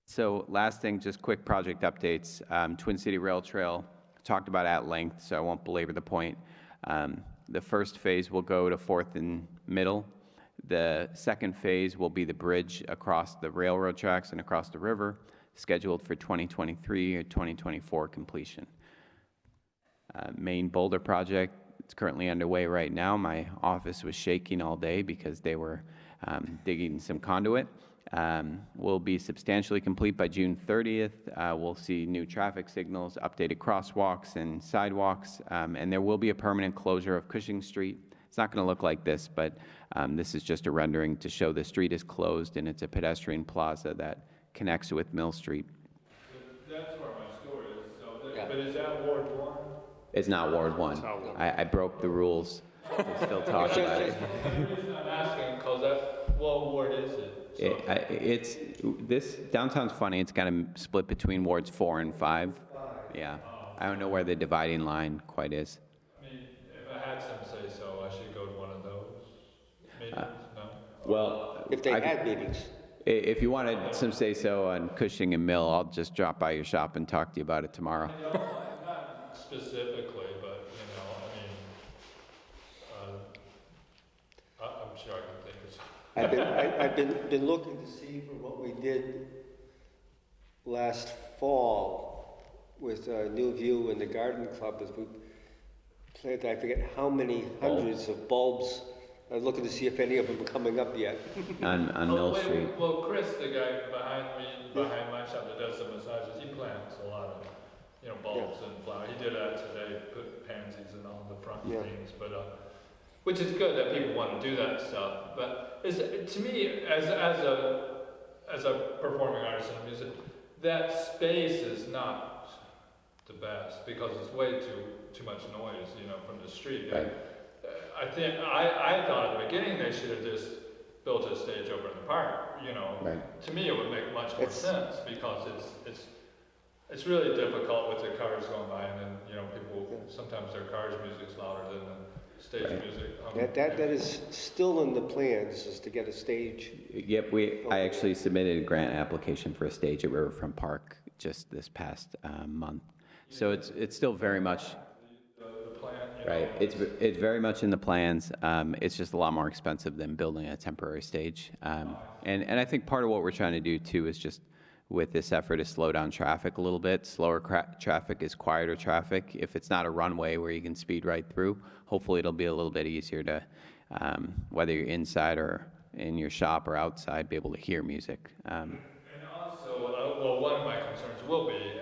So last thing, just quick project updates. Twin City Rail Trail, talked about at length, so I won't belabor the point. The first phase will go to 4th and Middle. The second phase will be the bridge across the railroad tracks and across the river, scheduled for 2023 or 2024 completion. Main Boulder project, it's currently underway right now. My office was shaking all day because they were digging some conduit. Will be substantially complete by June 30th. We'll see new traffic signals, updated crosswalks and sidewalks, and there will be a permanent closure of Cushing Street. It's not going to look like this, but this is just a rendering to show the street is closed, and it's a pedestrian plaza that connects with Mill Street. That's where my store is, so, Yeah. but is that Ward 1? It's not Ward 1. I broke the rules. We still talk about it. The reason I'm asking, because what ward is it? This downtown's funny. It's kind of split between wards 4 and 5. Yeah, I don't know where the dividing line quite is. I mean, if I had some say so, I should go to one of those meetings, no? Well, If they had meetings. If you wanted some say so on Cushing and Mill, I'll just drop by your shop and talk to you about it tomorrow. Not specifically, but, I'm sure I can think of something. I've been looking to see for what we did last fall with New View and the Garden Club, is we planted, I forget how many hundreds of bulbs. I was looking to see if any of them are coming up yet. On Mill wait, Street. Well, Chris, the guy behind my shop that does the massages, he plants a lot of, bulbs and flowers. He did that today, put pansies and all the front Yeah. things, but, which is good that people want to do that stuff. But to me, as a performing artist and music, that space is not the best because it's way too much noise, from the street. Right. I thought at the beginning they should have just built a stage over in the park. Right. To me, it would make much more It's- sense because it's really difficult with the cars going by, and then people sometimes their cars' music's louder than the stage Right. music. That is still in the plans, is to get a stage. Yep, I actually submitted a grant application for a stage at Riverfront Park just this past month. So it's still very much, The plan, right, it's very much in the plans. It's just a lot more expensive than building a temporary stage. And I think part of what we're trying to do too is just with this effort is slow down traffic a little bit. Slower traffic is quieter traffic. If it's not a runway where you can speed right through, hopefully it'll be a little bit easier to, whether you're inside or in your shop or outside, be able to hear music. And also, one of my concerns will be,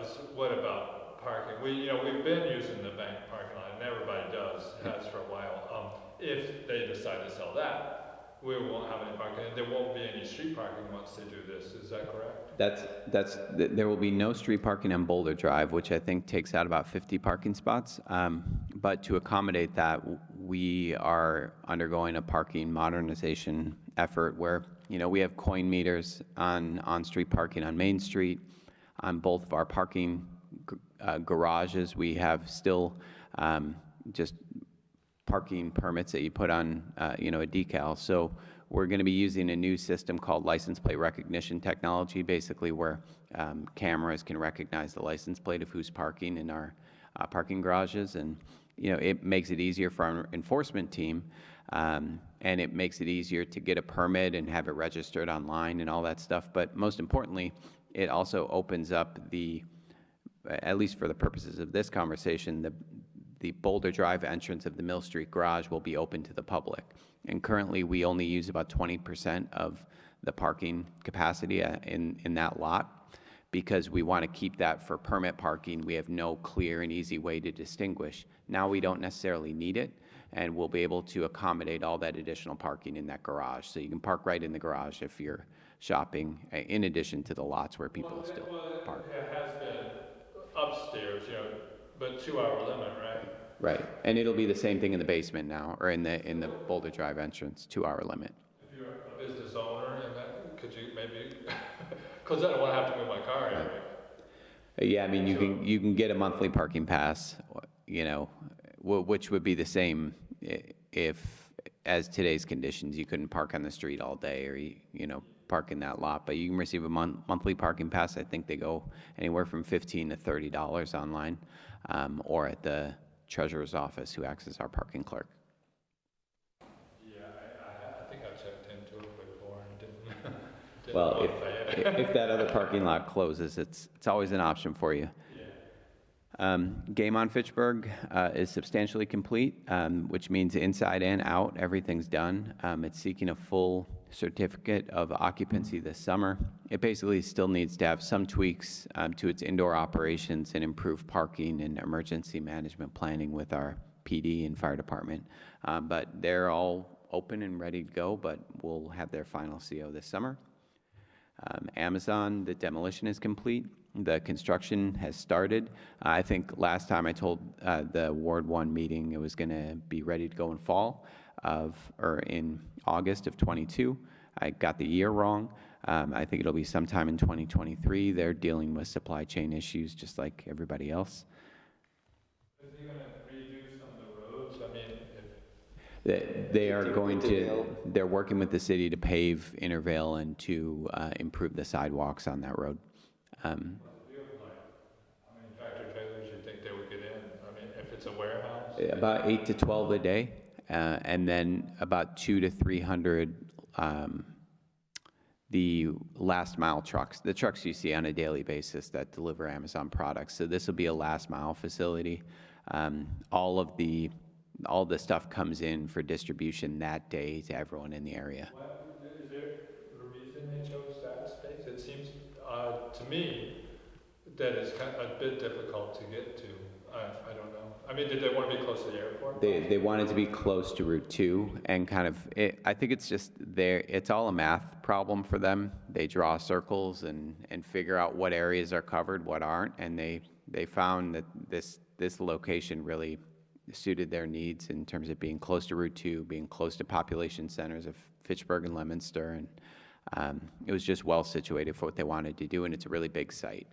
is what about parking? We've been using the bank parking lot, and everybody has for a while. If they decide to sell that, we won't have any parking, and there won't be any street parking once they do this. Is that correct? There will be no street parking on Boulder Drive, which I think takes out about 50 parking spots. But to accommodate that, we are undergoing a parking modernization effort where, we have coin meters on street parking on Main Street. On both of our parking garages, we have still just parking permits that you put on, a decal. So we're going to be using a new system called license plate recognition technology, basically where cameras can recognize the license plate of who's parking in our parking garages. And, it makes it easier for our enforcement team, and it makes it easier to get a permit and have it registered online and all that stuff. But most importantly, it also opens up at least for the purposes of this conversation, the Boulder Drive entrance of the Mill Street garage will be open to the public. And currently, we only use about 20% of the parking capacity in that lot because we want to keep that for permit parking. We have no clear and easy way to distinguish. Now we don't necessarily need it, and we'll be able to accommodate all that additional parking in that garage. So you can park right in the garage if you're shopping, in addition to the lots where people still park. It has been upstairs, but 2-hour limit, right? Right, and it'll be the same thing in the basement now, or in the Boulder Drive entrance, 2-hour limit. If you're a business owner, and that, could you maybe, because I don't want to have to move my car every. Yeah, I mean, you can get a monthly parking pass, which would be the same as today's conditions. You couldn't park on the street all day, or park in that lot, but you can receive a monthly parking pass. I think they go anywhere from $15 to $30 online, or at the treasurer's office, who acts as our parking clerk. Yeah, I think I checked into it before and didn't Well, want to pay it. if that other parking lot closes, it's always an option for you. Game on Fitchburg is substantially complete, which means inside and out, everything's done. It's seeking a full certificate of occupancy this summer. It basically still needs to have some tweaks to its indoor operations and improve parking and emergency management planning with our PD and fire department. But they're all open and ready to go, but we'll have their final CO this summer. Amazon, the demolition is complete. The construction has started. I think last time I told the Ward 1 meeting it was going to be ready to go in in August of 22. I got the year wrong. I think it'll be sometime in 2023. They're dealing with supply chain issues just like everybody else. Is he going to redo some of the roads? I mean, They are going to, they're working with the city to pave Intervale and to improve the sidewalks on that road. how many tractor trailers you think they would get in? I mean, if it's a warehouse? About 8 to 12 a day, and then about 200 to 300 the last mile trucks, the trucks you see on a daily basis that deliver Amazon products. So this will be a last mile facility. All the stuff comes in for distribution that day to everyone in the area. Is there a reason they chose that space? It seems, to me, that it's kind of a bit difficult to get to. I don't know. I mean, did they want to be close to the airport? They wanted to be close to Route 2 and kind of, I think it's just it's all a math problem for them. They draw circles and figure out what areas are covered, what aren't, and they found that this location really suited their needs in terms of being close to Route 2, being close to population centers of Fitchburg and Leominster, and it was just well situated for what they wanted to do, and it's a really big site.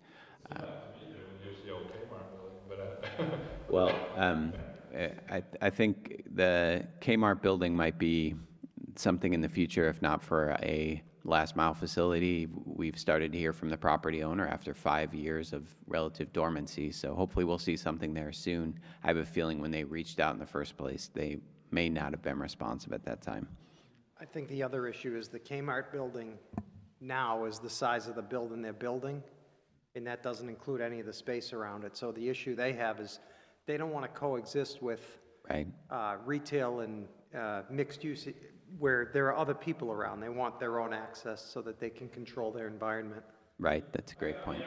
Well, I think the Kmart building might be something in the future, if not for a last mile facility. We've started to hear from the property owner after 5 years of relative dormancy, so hopefully we'll see something there soon. I have a feeling when they reached out in the first place, they may not have been responsive at that time. I think the other issue is the Kmart building now is the size of the building they're building, and that doesn't include any of the space around it. So the issue they have is they don't want to coexist with Right. Retail and mixed use where there are other people around. They want their own access so that they can control their environment. Right, that's a great point.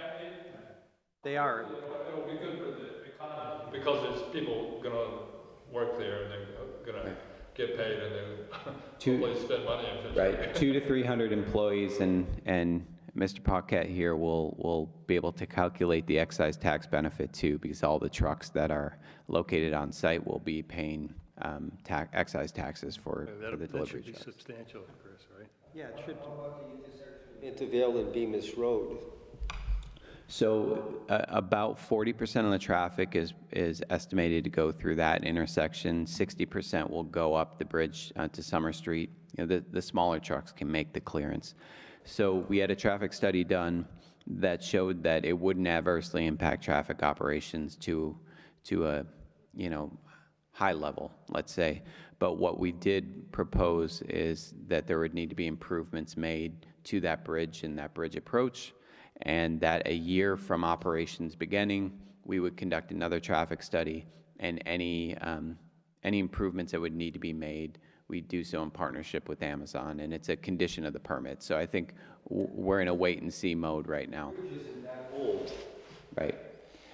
They are. It'll be good for the economy because there's people going to work there and they're going to get paid and then hopefully spend money in Fitchburg. Right, 200 to 300 employees, and Mr. Paquette here will be able to calculate the excise tax benefit too, because all the trucks that are located on site will be paying excise taxes for the That delivery should be trucks. substantial, Chris, right? Yeah, it should. Intervale and Bemis Road. So about 40% of the traffic is estimated to go through that intersection. 60% will go up the bridge to Summer Street. You know, the smaller trucks can make the clearance. So we had a traffic study done that showed that it wouldn't adversely impact traffic operations to a, high level, let's say. But what we did propose is that there would need to be improvements made to that bridge and that bridge approach, and that a year from operations beginning, we would conduct another traffic study, and any improvements that would need to be made, we'd do so in partnership with Amazon, and it's a condition of the permit. So I think we're in a wait-and-see mode right now. The bridge isn't that old. Right.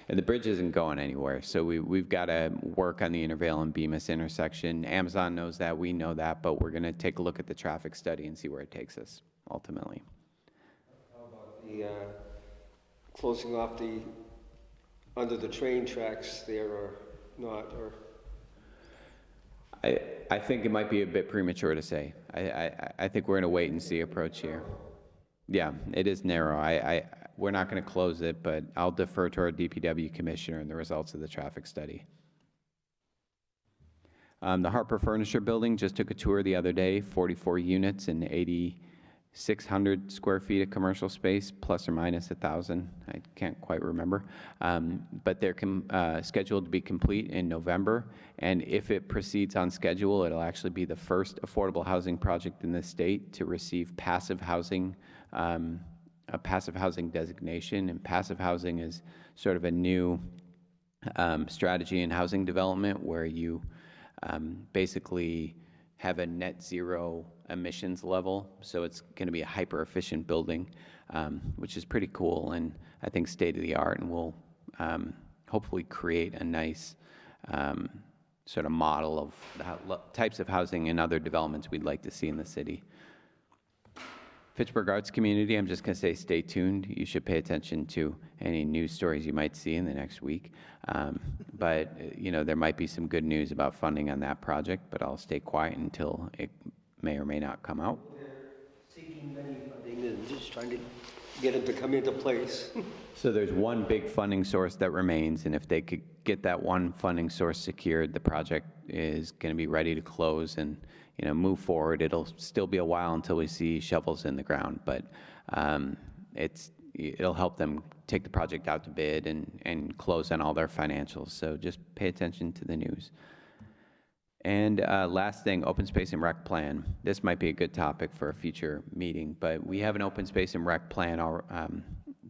And the bridge isn't going anywhere, so we've got to work on the Intervale and Bemis intersection. Amazon knows that, we know that, but we're going to take a look at the traffic study and see where it takes us, ultimately. How about the closing off under the train tracks there or not, or? I think it might be a bit premature to say. I think we're in a wait-and-see approach here. Yeah, it is narrow. We're not going to close it, but I'll defer to our DPW commissioner and the results of the traffic study. The Harper Furniture Building just took a tour the other day, 44 units and 600 square feet of commercial space, plus or minus 1,000. I can't quite remember. But they're scheduled to be complete in November. And if it proceeds on schedule, it'll actually be the first affordable housing project in the state to receive passive housing, a passive housing designation. And passive housing is sort of a new strategy in housing development where you basically have a net zero emissions level. So it's going to be a hyper efficient building, which is pretty cool and I think state of the art, and will hopefully create a nice sort of model of the types of housing and other developments we'd like to see in the city. Fitchburg Arts Community, I'm just going to say stay tuned. You should pay attention to any news stories you might see in the next week. But, you know, there might be some good news about funding on that project, but I'll stay quiet until it may or may not come out. Seeking many funding and just trying to get it to come into place. So there's one big funding source that remains, and if they could get that one funding source secured, the project is going to be ready to close and, you know, move forward. It'll still be a while until we see shovels in the ground, but it'll help them take the project out to bid and close on all their financials. So just pay attention to the news. And last thing, open space and rec plan. This might be a good topic for a future meeting, but we have an open space and rec plan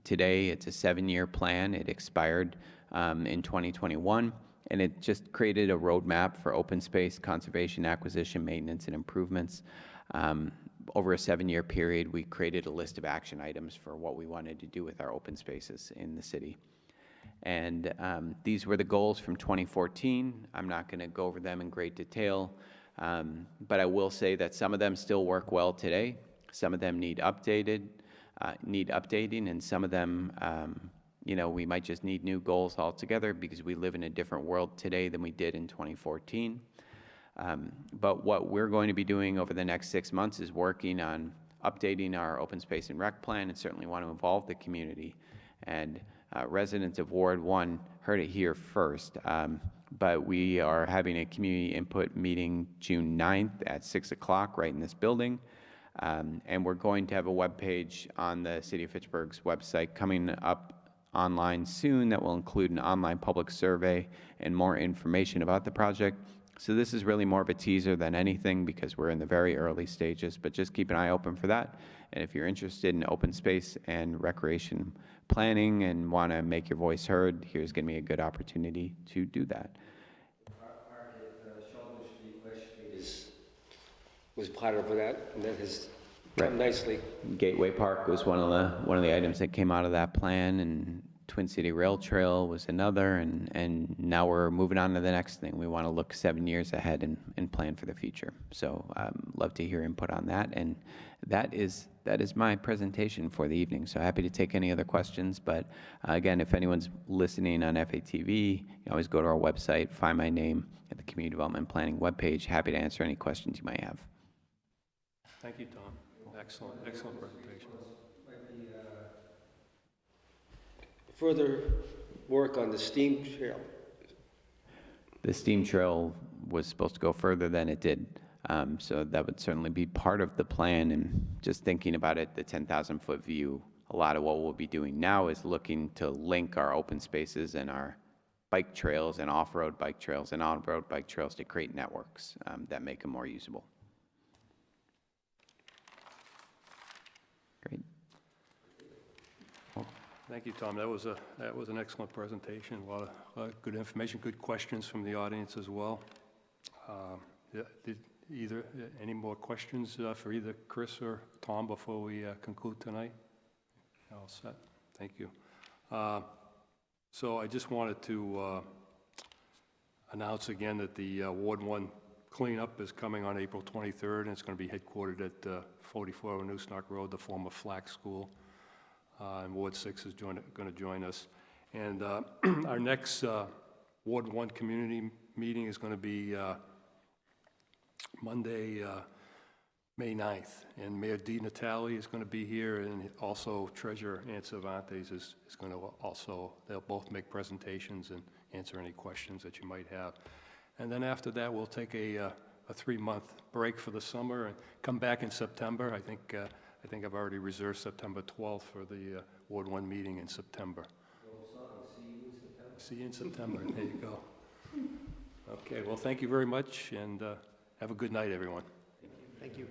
today. It's a 7-year plan. It expired in 2021, and it just created a roadmap for open space conservation, acquisition, maintenance, and improvements. Over a 7-year period, we created a list of action items for what we wanted to do with our open spaces in the city. And these were the goals from 2014. I'm not going to go over them in great detail, but I will say that some of them still work well today. Some of them need updating, and some of them, you know, we might just need new goals altogether because we live in a different world today than we did in 2014. But what we're going to be doing over the next 6 months is working on updating our open space and rec plan, and certainly want to involve the community. And residents of Ward 1 heard it here first, but we are having a community input meeting June 9th at 6 o'clock right in this building. And we're going to have a webpage on the City of Fitchburg's website coming up online soon that will include an online public survey and more information about the project. So this is really more of a teaser than anything because we're in the very early stages, but just keep an eye open for that. And if you're interested in open space and recreation planning and want to make your voice heard, here's going to be a good opportunity to do that. Sheldon Street, West Street was part of that, and that has done nicely. Gateway Park was one of the items that came out of that plan, and Twin City Rail Trail was another, and now we're moving on to the next thing. We want to look 7 years ahead and plan for the future. So love to hear input on that, and that is my presentation for the evening. So happy to take any other questions, but again, if anyone's listening on FATV, you can always go to our website, find my name at the Community Development Planning webpage. Happy to answer any questions you might have. Thank you, Tom. Excellent presentation. Further work on the steam trail. The steam trail was supposed to go further than it did. So that would certainly be part of the plan. And just thinking about it, the 10,000-foot view, a lot of what we'll be doing now is looking to link our open spaces and our bike trails and off-road bike trails and on-road bike trails to create networks that make them more usable. Great. Thank you, Tom. That was an excellent presentation. A lot of good information, good questions from the audience as well. Any more questions for either Chris or Tom before we conclude tonight? All set. Thank you. So I just wanted to announce again that the Ward 1 cleanup is coming on April 23rd, and it's going to be headquartered at 44 Newsnock Road, the former Flack School. And Ward 6 is going to join us. And our next Ward 1 community meeting is going to be Monday, May 9th. And Mayor Di Natale is going to be here, and also Treasurer Ann Cervantes is going to also, they'll both make presentations and answer any questions that you might have. And then after that, we'll take a 3-month break for the summer and come back in September. I think I think I've already reserved September 12th for the Ward 1 meeting in September. See you in September. There you go. Okay, well, thank you very much, and have a good night, everyone. Thank you.